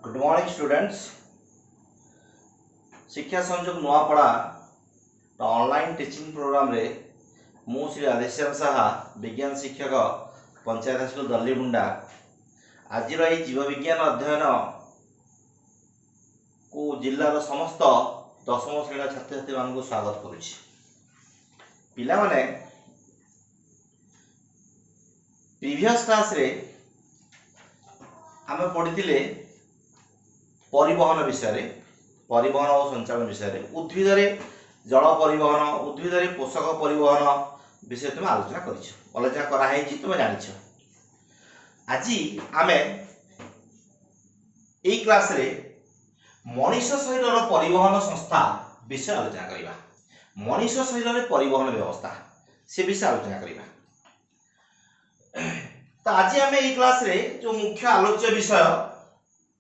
Good morning students. शिक्षा संयोग Nuapada online teaching programme रे मु श्री आदिश्याम साहा विज्ञान शिक्षक पंचायत स्कूल दल्लीमुंडा आज जीव विज्ञान अध्ययन को जिलार समस्त दशम श्रेणी छात्र छात्री मान स्वागत करुच्ची। पिला माने प्रीवियस क्लास रे आमे पढ़िथिले परिवहन विषय परिवहन और संचालन विषय उद्भिद जल परिवहन उद्भिद पोषक परिवहन विषय तुम आलोचना कराई तुम जान। आज आमे ए क्लास रे मनीष शरीर परिवहन संस्था विषय आलोचना करिबा। मनीष शरीर परिवहन व्यवस्था से विषय आलोचना करिबा। तो आज आमे ए क्लास रे जो मुख्य आलोच्य विषय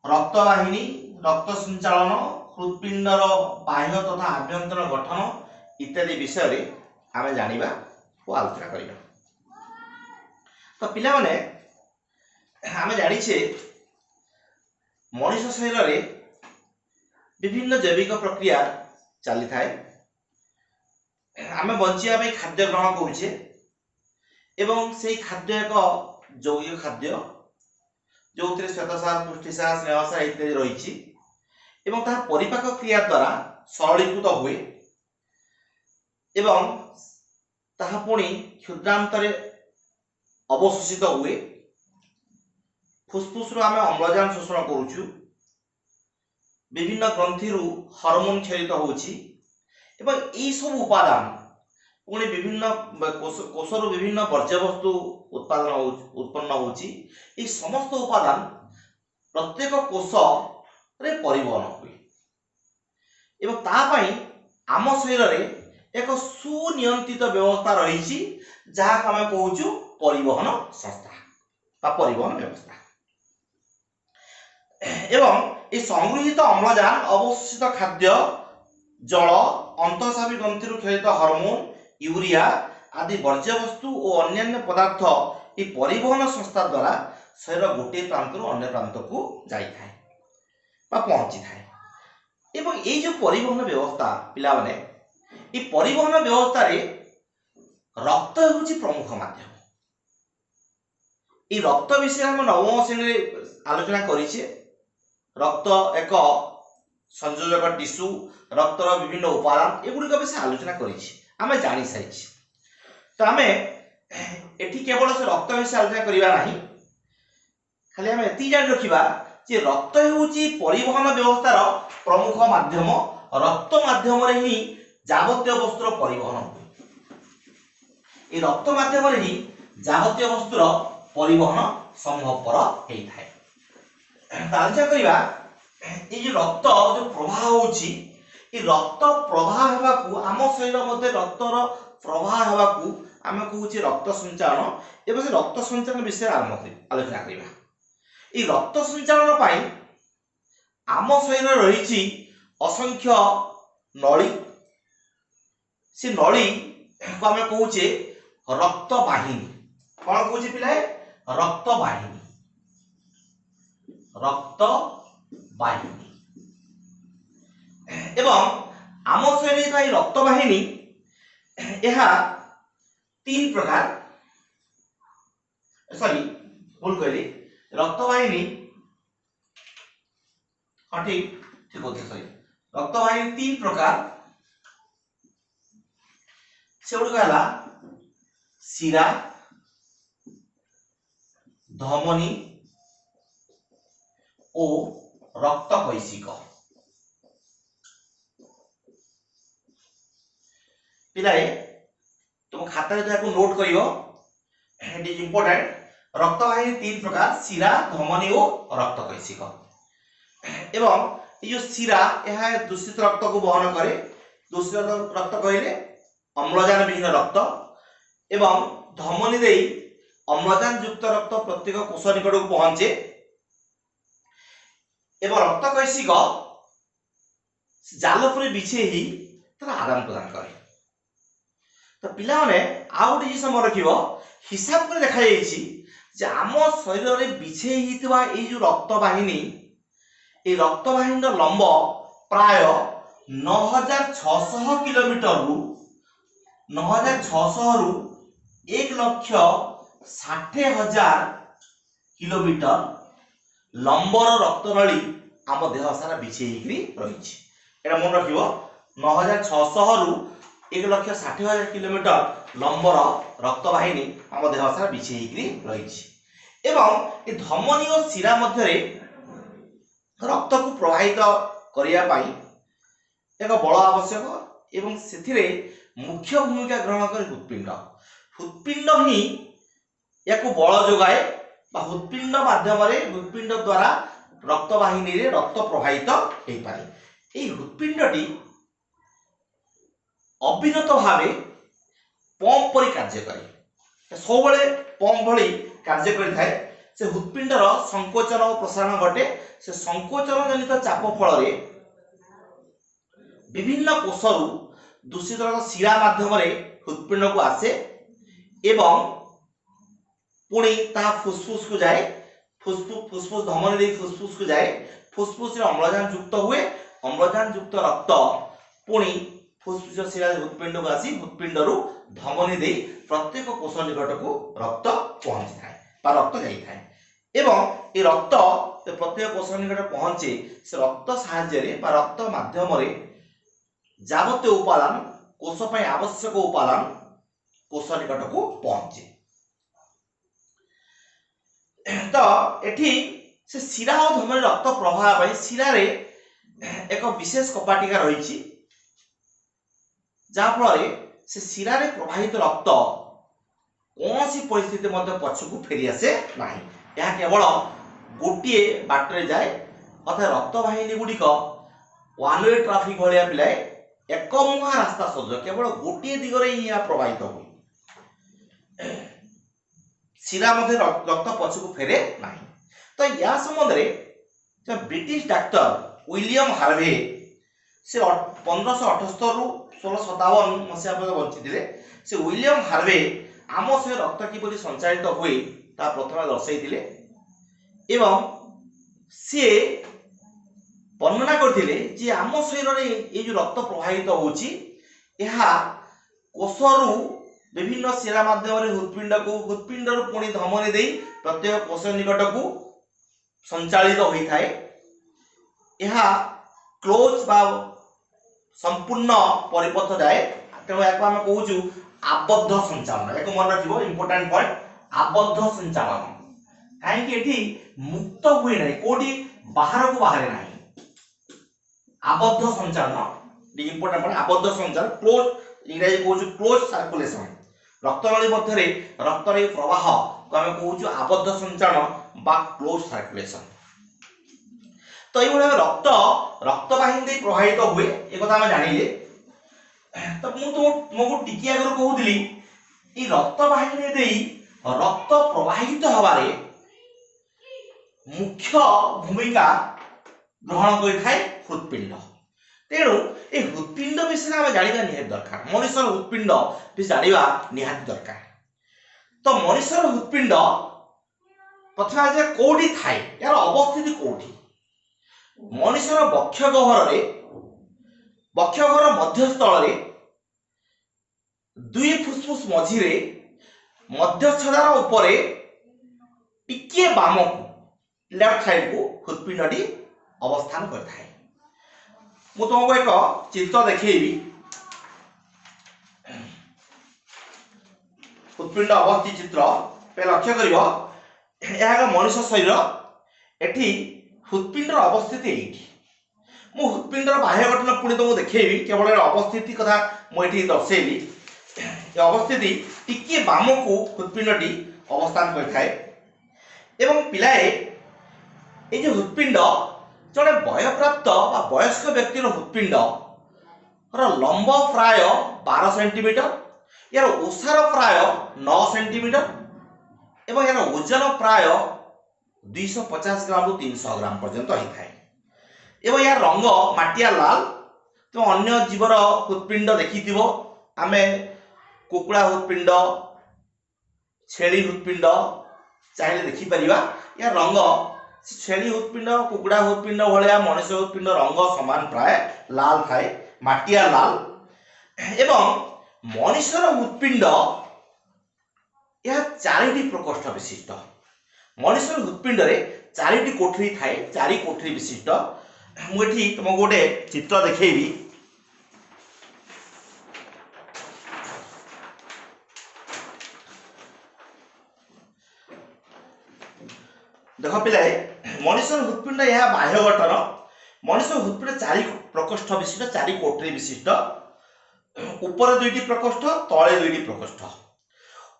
रक्तवाहिनी रक्त संचालन हृदपिंडर बाह्य तथा आभ्यंतर गठन इत्यादि विषय रे आमे जानिबा और आलोचना करिबा। तो पिला माने आमे जानिछे मनीष शरीर रे विभिन्न जैविक प्रक्रिया चली थाए। आमे बंचिया पे खाद्य ग्रहण करूछे एवं से खाद्य एक जैविक खाद्य जो श्वेतसार पुष्टिसार स्नेहसार इत्यादि रही एवं ताहा परिपाक क्रिया द्वारा सरलीकृत हुए एवं ताहा पुणी क्षुद्रांतरे अवशोषित हुए। फुसफुस आमे अम्लजान शोषण करूछु। विभिन्न ग्रंथि हार्मोन क्षरित होउछि एवं एई सब उपादान पुणी विभिन्न कोषर विभिन्न वर्ज्य वस्तु उत्पन्न होउछि। एई समस्त उपादान प्रत्येक कोष रे परिवहन हुए एवं ता पई आम शरीर रे एक सुनियंत्रित व्यवस्था रही जहाँ आम कहूँ परिवहन संस्था बा परिवहन व्यवस्था एवं ये संगृहित अम्लजान अवशोषित खाद्य जल अंतःस्रावी ग्रंथि क्षरित हार्मोन यूरिया आदि वर्ज्य वस्तु और अन्य पदार्थ ये परिवहन संस्था द्वारा शरीर गोटे प्रांत अन्य प्रांत को जाई थाए पहुंची थाए। एवं ये जो परिवहन व्यवस्था पिला माने ये परिवहन व्यवस्था रे रक्त होउची प्रमुख माध्यम। ये रक्त विषय हम नवम श्रेणी आलोचना करिछे। रक्त एक संयोजक टिश्यू रक्तर विभिन्न उपादान एगुड़िक विषय आलोचना करिछे आमे जानि सारिछे। तो आमे एठी केवल से रक्त विषय आलोचना करिबा नाही, खाली आमे एति जानि रखिबा जे रक्त हेउची परिवहन व्यवस्थार प्रमुख माध्यम। रक्त माध्यम रे ही जावतीय वस्तुर परिवहन हुए। ए रक्त माध्यम रे ही जावतीय वस्तुर परिवहन संभवपर हेइ थाए। आलोचना करिबा ए जे रक्त जो प्रवाह होउची ए रक्त प्रवाह हेबाकू आम शरीर मध्ये रक्तर प्रवाह हेबाकू आमे कहूची रक्त संचालन एवं से रक्त संचालन विषय आलोचना करिबा। ए रक्त संचालन पाई आम शरीर रही असंख्य नली। से नली को आमे कहूचे रक्त वाहिनी। कौन कहूचे पिलाए? रक्त वाहिनी। रक्त वाहिनी एवं आम शरीर का रक्त वाहिनी यह तीन प्रकार सॉरी भूल कहली रक्त वाहिनी हाँ ठीक होते सॉरी रक्त वाहिनी तीन प्रकार से गुड़िक शिरा धमनी और रक्त कैशिक। पिलाए तुम खाता को नोट करियो इट इज इंपोर्टेंट। रक्त वाहिनी तीन प्रकार शिरा धमनी और रक्त कैशिक। एवं ये जो शिरा यह दूषित रक्त को वहन करे। दूषित रक्त कहले अम्लजान विहीन रक्त एवं धमनी दे अम्लजान युक्त रक्त प्रत्येक कोष निकट को पहुंचे एवं रक्त कैशिक जाल पर बिछे ही तार आदान प्रदान करे। तो पिला माने आ गोटे जिस मन रखिबो हिसाब कर देखा जाइछि जे आम शरीर रे बिछे हितवा ए जो रक्त वाहिनी এই রক্তবাহিনীর লম্ব প্রায় 9600 কিলোমিटर रु 9600 रु 1,60,000 किलोमीटर लंबर रक्तनली आम देह सारा बिछेई रही। एटा मन रखिबो 9600 रु 1,60,000 किलोमीटर लंबर रक्तवाहिनी आम देह सारा बिछेई रही। एवं ए धमनी और शिरा मध्य रक्त को प्रवाहित करिया पाई एक बल आवश्यक एवं से मुख्य भूमिका ग्रहण करे हृत्पिंड। हृत्पिंड ही या बल जोगाए हृत्पिंड माध्यम हृत्पिंड द्वारा रक्तवाहिनी रे रक्त प्रवाहित हो पारे। এই हृत्पिंडटी अविरत भावे पंप परि कार्य करे सब पंप भली कार्य करिथाए। से हृत्पिंडर संकोचन और प्रसारण घटे। से संकोचन जनित चाप फल विभिन्न कोषरु दूषित शिरा माध्यम हृत्पिंड को आसे एवं पुणी ता फुसफुस को जाए। फुसफुस धमनी दे फुसफुस को जाए। फुसफुस अम्लजान युक्त हुए। अम्लजान युक्त रक्त पुणी फुसफुस शिरा हृत्पिंड को आसी हृत्पिंड रु धमनी दे प्रत्येक कोष निकट को रक्त पहुंची थाए रक्त जाई थाए। एवं ये रक्त प्रत्येक कोष निकट पहुंचे से रक्त साहाय्य रक्त माध्यम जावतीय उपादान कोष पर आवश्यक उपादान कोष निकट को पहुंचे। तो एठी से शिरा और धमनी रक्त प्रवाह पर शिरा रे एक विशेष कपाटिका रही जहाँ फल से शिरा रे प्रवाहित रक्त कौन सी परिस्थिति मध्य पछकू फेरी आसे नहीं। यह केवल गोटे बाटरे जाए अर्थात रक्तवाहिनी गुड़िक वन वे ट्राफिक भाया पिलाए एक मुहा रास्ता सज केवल गोटे दिगरे ही प्रवाहित हुए। शिरा मध्य रक्त पछकू फेरे नहीं। तो या संबंध में ब्रिटिश डॉक्टर विलियम हार्वे से 1578 रु 1657 मसीहा पर्यंत बंची। से विलियम हार्वे आम शरीर रक्त किपरि संचालित हुए ता प्रथम दर्शाई एवं सी वर्णना करथिले जे आम शरीर रे ये जो रक्त प्रवाहित होउची एहा कोषरु विभिन्न शिरा माध्यम हृत्पिंड पुणी धमनी दे प्रत्येक कोष निकट को संचालित होई थाए। यह क्लोज बा संपूर्ण परिपथ जाए। तेणु या आम कहूँ आबद्ध संचालन। एक मन रखिबो इंपोर्टेंट पॉइंट आबद्ध संचालन कहीं मुक्त हुए ना कोडी बाहर को बाहर ना आबद्ध संचालन इंपोर्टेंट पॉइंट आबद्ध संचालन क्लोज इंग्रजी कहूँ क्लोज सर्कुलेशन रक्तनली मध्य रक्त प्रवाह को आम कहूँ आबद्ध संचालन बा क्लोज सर्कुलेशन। तो ये रक्त रक्तवाहिनी प्रवाहित हुए एक आम जानिले। तो मुझे टिकी आगे कहूली रक्तवाहिनी रक्त प्रवाहित हबारे मुख्य भूमिका ग्रहण करें हृत्पिंड। तेणु ये हृत्पिंड विषय आम जाना निहाती दरकार। मनुष्यर हृत्पिंड विषय जाना निहाती दरकार। तो मनुष्यर हृत्पिंड प्रथम कौटी थाए यार अवस्थिति कौटी मनुष्यर बक्षगहर मध्यस्थल दुई फुसफुस मझिरे मध्यच्छदार उपरे टिके बाम को लेफ्ट साइड को हृत्पिंडटी अवस्थान करथाए। मु तुमको एक चित्र देखैबी। हृत्पिंड अवस्थित चित्र पे लक्ष्य करिवो यह मनुष्य शरीर एठी हृत्पिंडर अवस्थिति एठी। मु हृत्पिंडर बाह्य गठन पुणी तुमको देखैबी केवल अवस्थिति कथा मुझे दर्शेली। ये अवस्थिति टिके बाम को हृत्पिंडटी अवस्थान करथाए एवं पिलाए ये जो हृत्पिंड जड़े वयप्राप्त वयस्क व्यक्तिर हृत्पिंड लंब प्राय 12 सेंटीमीटर यार ओसार प्राय 9 सेंटीमीटर एवं यार ओजन प्राय 250 ग्राम रु 300 ग्राम पर्यंत होता है। एवं यार रंग माटिया लाल। तो अन्य जीवर हृत्पिंड देखी आमे कुकुड़ा हृत्पिंड छेली हृत्पिंड चाहिए देखिपर या रंग छेली हृदपिंड कुकुड़ा हृदपिंड भाया मनुष्य हृदपिंड रंग सामान प्राय लाल थाए माटिया लाल एवं मनुष्यर हृदपिंड यह चारिटी प्रकोष्ठ विशिष्ट मनुष्यर हृदपिंड रे चारिटी कोठरी थाए चारि कोठरी विशिष्ट मुझे तुमको गोटे चित्र देखी देख पिलाए मनुष्य हृदपिंड यह बाह्य गठन मनुष्य हृदपिंड चारि प्रकोष्ठ विशिष्ट चारि कोठरी विशिष्ट ऊपर दुईटी प्रकोष्ठ तले दुईटी प्रकोष्ठ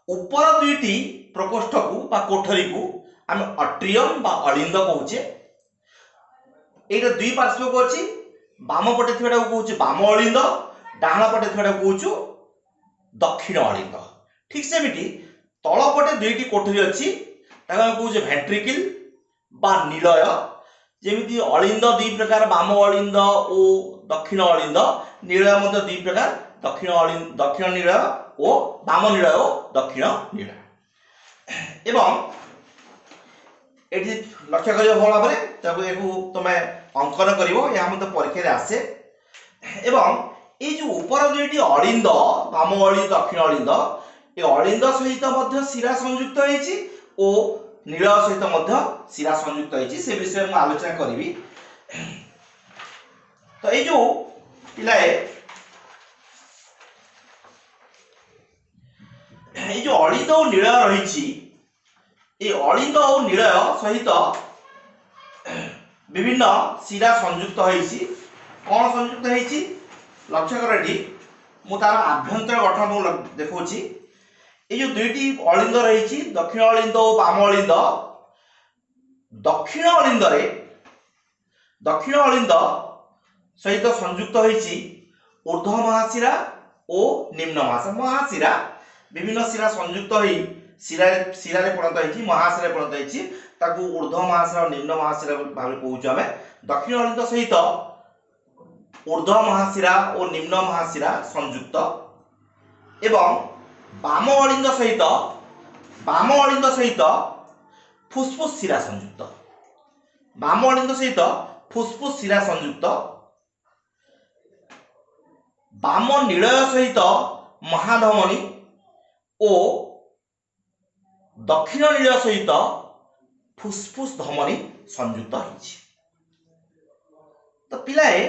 ऊपर दुईटी प्रकोष्ठ को बा कोठरी को आम अट्रियम बा अलिंद कहूचे एटा दुई पार्श्व को अछि बाम पटे थिबाटा को कहूचे बाम अलिंद डाहाण पटे थिबाटा को कहूचु दक्षिण अलिंद ठीक सेमिति तल पटे दुईटी कोठरी अछि ताका हम कहूचे वेंट्रिकल बा निलय जेमिति अलिंद दुई प्रकार बाम अलिंद ओ दक्षिण अलिंद निलय मध्ये दुई प्रकार दक्षिण निलय ओ बाम निलय ओ दक्षिण निलय एवं एठी लक्ष्य करियो भल भाबरे ताको एकु तमे अंकन करिवो या मते परीक्षा रे आसे एवं ए जो ऊपर दुईटी अलिंद बाम अलिंद दक्षिण अलिंद ए अलिंद सहित मध्ये शिरा संयुक्त होईची ओ नील सहित मध्य शिरा संयुक्त होईची से विषय में आलोचना करिवि तो ए जो पिलाए ए जो अलिंद और नील रहिची ए अलिंद और नील सहित विभिन्न शिरा संयुक्त होईची कोन संयुक्त होईची लक्ष्य करडी मु तार आभ्यंतर गठन देखौची ये जो दुईटी अलिंद रही दक्षिण अलिंद और बाम अलिंद दक्षिण अलिंद सहित संयुक्त होईची ऊर्ध्व महाशिरा और निम्न महाशिरा विभिन्न शिरा संयुक्त होई शिरा रे परिणत होईची महाशिरा परिणत होईची ताकू ऊर्ध्व महाशिरा और निम्न महाशिरा भाबे कहूछु हमें दक्षिण अलिंद सहित ऊर्ध्व महाशिरा और निम्न महाशिरा संयुक्त एवं बाम अलिंद सहित फुसफुस शिरा संयुक्त बाम अलिंद सहित फुसफुस शिरा संयुक्त बाम निलय सहित महाधमनी ओ दक्षिण निलय सहित फुसफुस धमनी संयुक्त होईछि तो पिलाए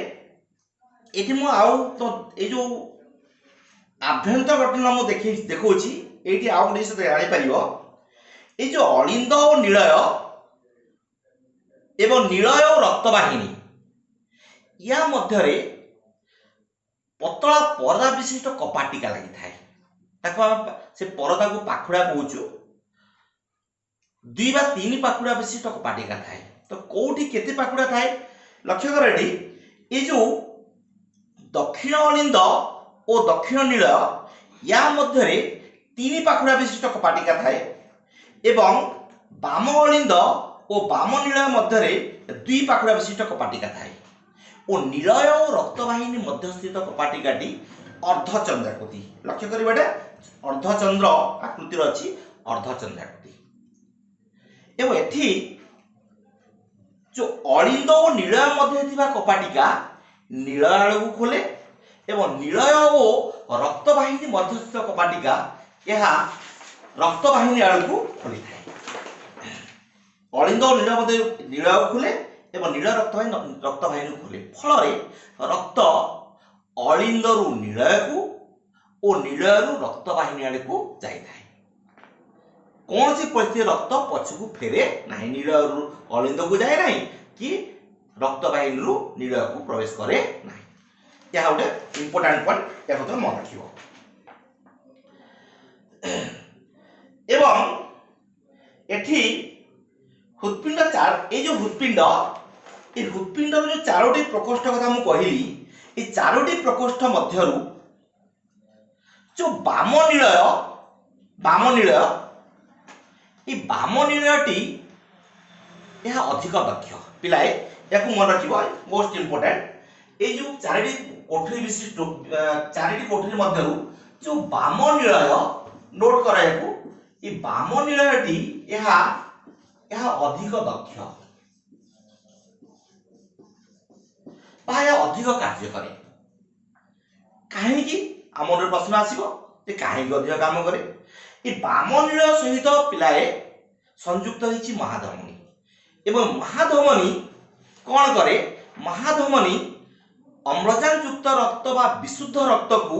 एठी मु आउ तो ए जो आभ्यंतर गठन मु देखौछि एठी आउ गोटे से जानि परिबो ए जो अलिंद और निलय एवं निलय और रक्तवाहिनी या मध्यरे पतला परदा विशिष्ट कपाटिका लागि थाए ताको से परदा को पाखुडा कहूछु दुई बा तीन पाखुडा विशिष्ट कपाटिका थाए तो कोठी केते पाखुडा थाए लक्ष्य कर एठी ए जो दक्षिण अलिंद और दक्षिण निलय या मध्यरे तीन पाखुडा विशिष्ट कपाटिका थाए एवं बाम अलिंद और बाम निलय मध्यरे दुई पाखुडा विशिष्ट कपाटिका थाए और निलय और रक्तवाहिनी मध्यस्थित कपाटिकाटी अर्धचंद्राकृति लक्ष्य करिबाटा अर्धचंद्र आकृतिर अछि अर्धचंद्राकृति एवं एठी जो अलिंद और निलय मध्य थिबा कपाटिका निलय आड़ू खोले एवं निलय और रक्तवाहिनी मध्यस्थित कपाटिका यह रक्तवाहिनी आड़ू खोली थाए अलिंद और निलय मध्य निलय खोले एवं नील रक्तवाहिनी खोले फल रक्त अलिंद रु निलय को और निलय रु रक्तवाहिनी आड़े को जाई थाए कौन सी परिस्थिति रक्त पछकू फेरे नहीं निलय रु अलिंद को जाए नहीं कि रक्तवाहिनी रु निलय को प्रवेश करे नहीं यह गोटे इंपोर्टेंट पॉइंट या मन रखिबो एवं एठी हृदपिंड चार ए जो हृदपिंड ए हृदपिंड जो चारोटी प्रकोष्ठ कथा मु कहिली ए चारोटी प्रकोष्ठ मध्यरु जो बाम निलयटी यह अधिक दक्ष पिलाए याकू मन रखिबो मोस्ट इंपोर्टेंट ए जो चारोटी कोठरी विशिष्ट चारोटी कोठरी मध्यरु जो बाम निलय नोट करायकू ए बाम निलयटी यह अधिक दक्ष ବା ଏହା ଅଧିକ କାର୍ଯ୍ୟ କରେ। କାହିଁକି ଆମ ଗୋଟେ ପ୍ରଶ୍ନ ଆସିବ ଯେ କାହିଁକି ଅଧିକ କାମ କରେ? ଏ ବାମନୀଳ ସହିତ ପିଲାଏ ସଂଯୁକ୍ତ ହେଇଛି ମହାଧମନୀ ଏବଂ ମହାଧମନୀ କଣ କରେ? ମହାଧମନୀ ଅମ୍ଳଜାନ ଯୁକ୍ତ ରକ୍ତ ବା ବିଶୁଦ୍ଧ ରକ୍ତକୁ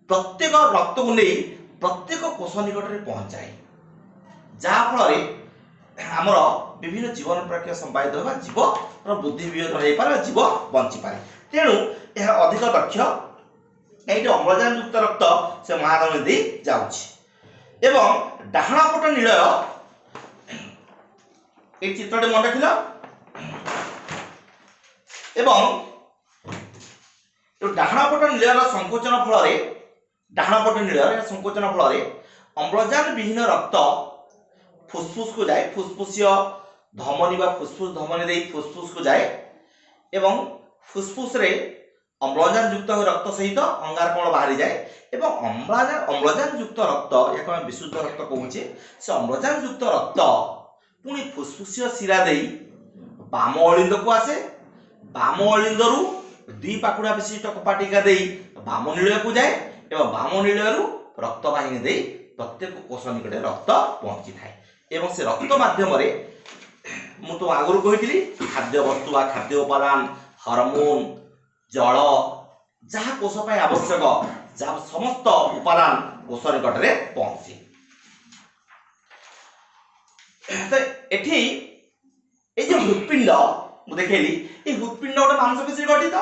ପ୍ରତ୍ୟେକ ରକ୍ତକୁ ନେଇ ପ୍ରତ୍ୟେକ କୋଷ ନିକଟରେ ପହଞ୍ଚାଏ, ଯାହା ଫଳରେ ଆମର ବିଭିନ୍ନ ଜୀବନ ପ୍ରକ୍ରିୟା ସମ୍ପାଦିତ ହେବା, ଜୀବର ବୃଦ୍ଧି ବିଭେଦ ହେଇପାରେ, ଜୀବ ବଞ୍ଚିପାରେ। ତେଣୁ ଏହା ଅଧିକ ଦକ୍ଷ। ଏଇଠି ଅମ୍ଳଜାନ ଯୁକ୍ତ ରକ୍ତ ସେ ମହାଧମନୀ ଦେଇ ଯାଉଛି ଏବଂ ଡାହାଣ ପଟ ନିଳୟ, এই চিত্রটি মনে রাখিল এবং ডাহাণ পট নীଳର সংকୋଚନ ଫଳରେ ଅମ୍ଳଜାନ ବିହୀନ ରକ୍ତ ଫୁସଫୁସ କୁ ଯାଏ, ଫୁସଫୁସିୟ ଧମନୀ ବା ଫୁସଫୁସ ଧମନୀ ଦେଇ ଫୁସଫୁସ କୁ ଯାଏ ଏବଂ ଫୁସଫୁସ ରେ ଅମ୍ଳଜାନ ଯୁକ୍ତ ରକ୍ତ ସହିତ ଅଙ୍ଗାରକାମ୍ଳ ବାହାରି ଯାଏ ଏବଂ ଅମ୍ଳଜାନ ଯୁକ୍ତ ରକ୍ତ, ଏହାକୁ ଆମେ ବିଶୁଦ୍ଧ ରକ୍ତ କହୁଛେ, ସେ ଅମ୍ଳଜାନ ଯୁକ୍ତ ରକ୍ତ ପୁଣି ଫୁସଫୁସିୟ ଶିରା ଦେଇ ବାମ ଅଳିନ୍ଦକୁ ଆସେ, ବାମ ଅଳିନ୍ଦରୁ ଦୁଇ ପାଖୁଡ଼ା ବିଶିଷ୍ଟ କପାଟିକା ଦେଇ ବାମ ନିଳୟକୁ ଯାଏ ଏବଂ ବାମ ନିଳୟରୁ ରକ୍ତ ବାହିନୀ ଦେଇ ପ୍ରତ୍ୟେକ କୋଷ ନିକଟରେ ରକ୍ତ ପହଞ୍ଚିଥାଏ ଏବଂ ସେ ରକ୍ତ ମାଧ୍ୟମରେ ମୁଁ ତ ଆଗରୁ କହିଥିଲି ଖାଦ୍ୟ ବସ୍ତୁ ବା ଖାଦ୍ୟ ଉପାଦାନ, ହରମୋନ, ଜଳ, ଯାହା କୋଷ ପାଇଁ ଆବଶ୍ୟକ, ଯାହା ସମସ୍ତ ଉପାଦାନ କୋଷ ନିକଟରେ ପହଞ୍ଚେ। ଏଠି এই যে হৃৎপিণ্ড ମୁଁ ଦେଖେଇଲି, এই হৃৎপিণ্ড ଗୋଟେ ମାଂସପେଶୀ ଗଠିତ।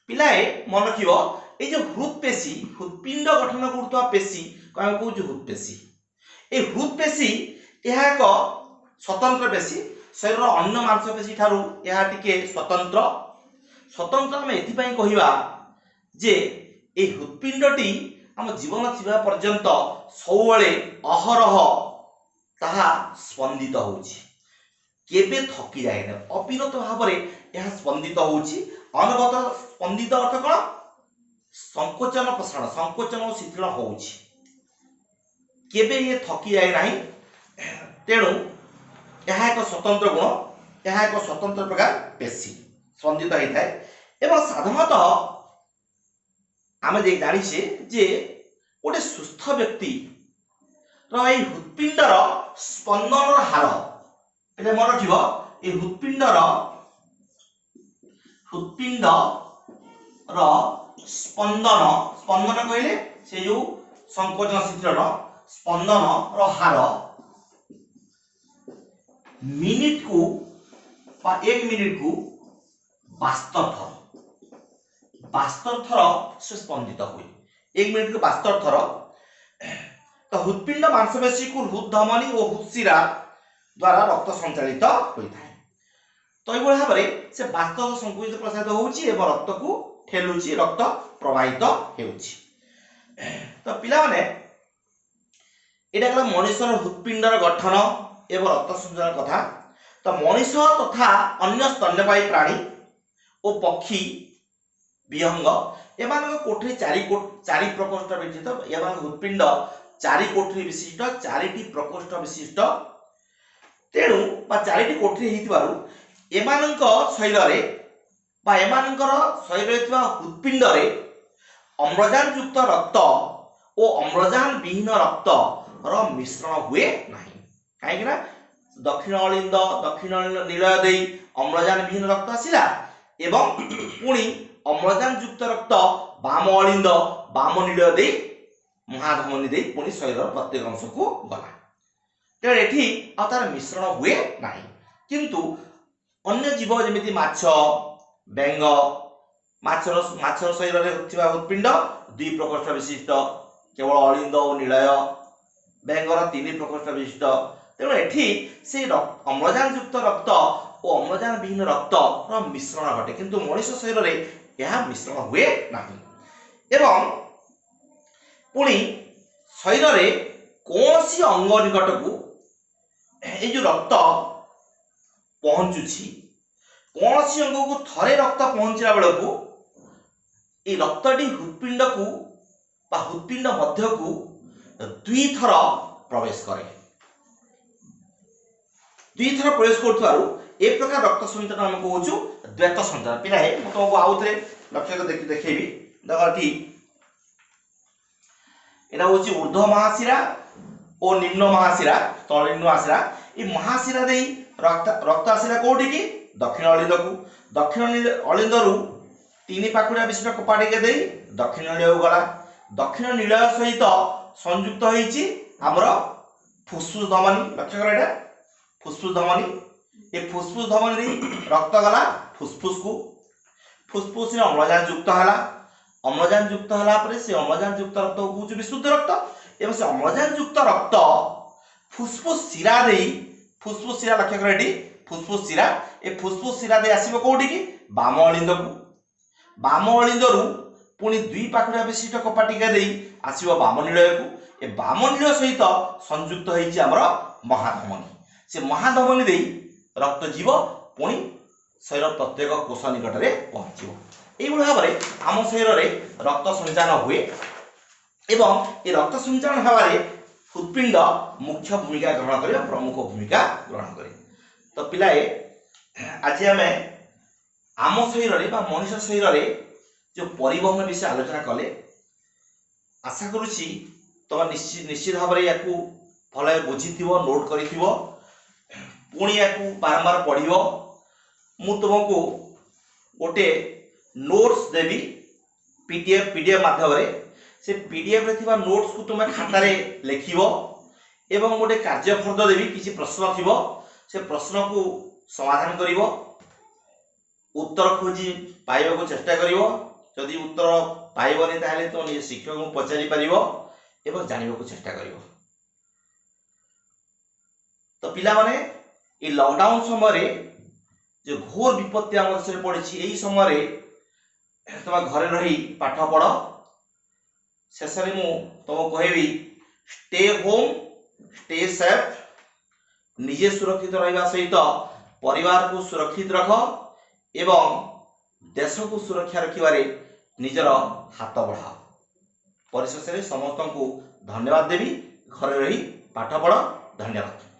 ପିଲାଏ ମନେ ରଖିବ, এই যে হৃৎপেশী, হৃৎপিণ্ড গঠন କରୁଥିବା পেশী ଆମେ କହୁଛୁ ହୃৎପେଶୀ। এই ହୃৎପେଶୀ ଏହା ଏକ ସ୍ୱତନ୍ତ୍ର পেশী, ଶରୀରର ଅନ୍ୟ ମାଂସପେଶୀ ଠାରୁ ଏହା ଟିକେ ସ୍ୱତନ୍ତ୍ର। ଆମେ ଏଥିପାଇଁ କହିବା ଯେ এই ହୃৎପିଣ୍ଡଟି ଆମ ଜୀବନ ଥିବା ପର୍ଯ୍ୟନ୍ତ ସବୁବେଳେ ଅହରହ ତାହା ସ୍ପନ୍ଦିତ ହେଉଛି, କେବେ ଥକି ଯାଏନି, ଅବିରତ ଭାବରେ ଏହା ସ୍ପନ୍ଦିତ ହେଉଛି। ଅନବରତ ସ୍ପନ୍ଦିତ ଅର୍ଥ କ'ଣ? ସଂକୋଚନ ପ୍ରସାରଣ, ସଂକୋଚନ ଓ ଶିଥିଳ ହେଉଛି, କେବେ ଇଏ ଥକି ଯାଏ ନାହିଁ। ତେଣୁ ଏହା ଏକ ସ୍ୱତନ୍ତ୍ର ଗୁଣ, ଏହା ଏକ ସ୍ୱତନ୍ତ୍ର ପ୍ରକାର ପେଶୀ ସ୍ପନ୍ଦିତ ହେଇଥାଏ ଏବଂ ସାଧାରଣତଃ ଆମେ ଜାଣିଛେ ଯେ ଗୋଟେ ସୁସ୍ଥ ବ୍ୟକ୍ତି এই হৃৎপিণ্ডର ସ୍ପନ୍ଦନର ହାର, এটা মনে রাখিব, এই হৃৎপিণ্ডର ସ୍ପନ୍ଦନ, ସ୍ପନ୍ଦନ କହିଲେ ସେ ଯୋଉ ସଂକୋଚନ ଶିଥିଳର ସ୍ପନ୍ଦନର ହାର ମିନିଟକୁ ବା 1 ମିନିଟକୁ 72 ଥର ସେ ସ୍ପନ୍ଦିତ ହୁଏ। 1 ମିନିଟକୁ 72 ଥର। ତ ହୃৎପିଣ୍ଡ ମାଂସପେଶୀକୁ ହୃଦ୍ଧମନୀ ଓ ହୃତ୍ଶିରା ଦ୍ୱାରା ରକ୍ତ ସଞ୍ଚାଳିତ ହୋଇଥାଏ। ତ ଏଇଭଳି ଭାବରେ ସେ ବାସ୍ତବ ସଂକୁଚିତ ପ୍ରସାରିତ ହେଉଛି ଏବଂ ରକ୍ତକୁ ଠେଲୁଛି, ରକ୍ତ ପ୍ରବାହିତ ହେଉଛି। ତ ପିଲାମାନେ ଏଇଟା ହେଲା ମଣିଷର ହୃৎପିଣ୍ଡର ଗଠନ ଏବଂ ରକ୍ତ ସଞ୍ଚାଳନ କଥା। ତ ମଣିଷ ତଥା ଅନ୍ୟ ସ୍ତନ୍ୟପାୟୀ ପ୍ରାଣୀ ଓ ପକ୍ଷୀ ବିହଙ୍ଗ ଏମାନଙ୍କ କୋଠରୀ ଚାରି ପ୍ରକୋଷ୍ଠ ବିଶିଷ୍ଟ, ଏମାନଙ୍କ ହୃৎପିଣ୍ଡ 4 କୋଠରୀ ବିଶିଷ୍ଟ, 4ଟି ପ୍ରକୋଷ୍ଠ ବିଶିଷ୍ଟ। ତେଣୁ ବା 4ଟି କୋଠରୀ ହେଇଥିବାରୁ ଏମାନଙ୍କ ଶରୀରରେ ବା ଏମାନଙ୍କର ଶରୀରରେ ଥିବା ହୃৎପିଣ୍ଡରେ ଅମ୍ଳଜାନ ଯୁକ୍ତ ରକ୍ତ ଓ ଅମ୍ଳଜାନ ବିହୀନ ରକ୍ତର ମିଶ୍ରଣ ହୁଏ ନାହିଁ। କାହିଁକି ନା ଦକ୍ଷିଣ ନିଳୟ ଦେଇ ଅମ୍ଳଜାନ ବିହୀନ ରକ୍ତ ଆସିଲା ଏବଂ ପୁଣି ଅମ୍ଳଜାନ ଯୁକ୍ତ ରକ୍ତ ବାମ ଅଳିନ୍ଦ, ବାମ ନିଳୟ ଦେଇ ମହାଧମନୀ ଦେଇ ପୁଣି ଶରୀରର ପ୍ରତ୍ୟେକ ଅଂଶକୁ ଗଲା। ତେଣୁ ଏଠି ଆଉ ତାର ମିଶ୍ରଣ ହୁଏ ନାହିଁ। କିନ୍ତୁ ଅନ୍ୟ ଜୀବ ଯେମିତି ମାଛ, ବେଙ୍ଗ, ମାଛର ଶରୀରରେ ଥିବା ହୃৎପିଣ୍ଡ 2 ପ୍ରକୋଷ୍ଠ ବିଶିଷ୍ଟ, କେବଳ ଅଳିନ୍ଦ ଓ ନିଳୟ, ବେଙ୍ଗର 3 ପ୍ରକୋଷ୍ଠ ବିଶିଷ୍ଟ। ତେଣୁ ଏଠି ସେ ଅମ୍ଳଜାନ ଯୁକ୍ତ ରକ୍ତ ଓ ଅମ୍ଳଜାନ ବିହୀନ ରକ୍ତର ମିଶ୍ରଣ ଘଟେ, କିନ୍ତୁ ମଣିଷ ଶରୀରରେ ଏହା ମିଶ୍ରଣ ହୁଏ ନାହିଁ। ଏବଂ ପୁଣି ଶରୀରରେ କୌଣସି ଅଙ୍ଗ ନିକଟକୁ এই ଯୋଉ ରକ୍ତ ପହଞ୍ଚୁଛି, କୌଣସି ଅଙ୍ଗକୁ ଥରେ ରକ୍ତ ପହଞ୍ଚିଲା ବେଳକୁ এই ରକ୍ତଟି ହୃৎପିଣ୍ଡକୁ ବା ହୃৎପିଣ୍ଡ ମଧ୍ୟକୁ 2 ଥର ପ୍ରବେଶ କରେ। 2 ଥର ପ୍ରବେଶ କରୁଥିବାରୁ ए प्रकार रक्त संचरण आम कहूँ द्वैत संचरण पिलाए मुझे तुमको आउ थे लक्ष्य देखी देख यहाँ हूँ ऊर्ध्व महाशिरा और निम्न महाशिरा तल निम्न महाशिरा ये महाशिरा दे रक्त आसला कौटी की दक्षिण अलिंद को दक्षिण अलिंद रु 3 पाखुड़ा विशिष्ट कपाटिका दे दक्षिण नीलय गला दक्षिण नीलय सहित संयुक्त होईची हमर फुसफुस धमनी लक्ष्य कर एटा फुसफुस धमनी ये फुसफुस धमनी रक्त गला फुसफुस को फुसफुस रे अम्लजान युक्त हला अम्लजान युक्त हला परे से अम्लजान युक्त रक्त को विशुद्ध रक्त एवं से अम्लजान युक्त रक्त फुसफुस शिरा दे फुसफुस शिरा लक्ष्य कर एटी फुसफुस शिरा ए फुसफुस शिरा दे आसीबो कोठी की वाम अलिंद को वाम अलिंद रु पुणी 2 पाखुड़ा विशिष्ट कपाटिका दे आसीबो वाम नीलय को ए वाम नीलय सहित संयुक्त होईची हमर महाधमनी से महाधमनी दे रक्त जीव पुणी शरीर प्रत्येक कोष निकट में पहुँचो यही भाव में आम शरीर में रक्त संचालन हुए एवं ये रक्त संचालन हवारे हृदपिंड मुख्य भूमिका ग्रहण कर प्रमुख भूमिका ग्रहण करे तो पिलाए आज आम आम शरीर में मनुष्य शरीर में जो परिवहन विषय आलोचना कले आशा करुच्ची तुम निश्चित भाव में या भल बुझी नोट कर पुणी या बारंबार पढ़ मु तुमको गोटे नोट्स देवी पीडीएफ माध्यम से पीडीएफ रे थिबा नोट्स को तुम खातार लिखिबो एवं गोटे कार्यफर्द देवी किसी प्रश्न थिबो से प्रश्न को समाधान करिवो उत्तर खोजी पाइबा को चेष्टा करिवो जदि उत्तर पाइबनी ताहले तो निज शिक्षक को पचारि परिवो एवं जानिबा को चेष्टा करिवो तो पिला माने ये लॉकडाउन समय जो घोर विपत्ति आम देश में पड़ी यही समय तुम घरे रही पाठ पढ़ शेष में मु तुमको कहबी स्टे होम स्टे सेफ निजे सुरक्षित रहिबा सहित परिवार को सुरक्षित रख एवं देश को सुरक्षा रखिबारे निजर हाथ बढ़ाओ परिशेष समस्त को धन्यवाद देवी घरे रही पाठ पढ़ धन्यवाद।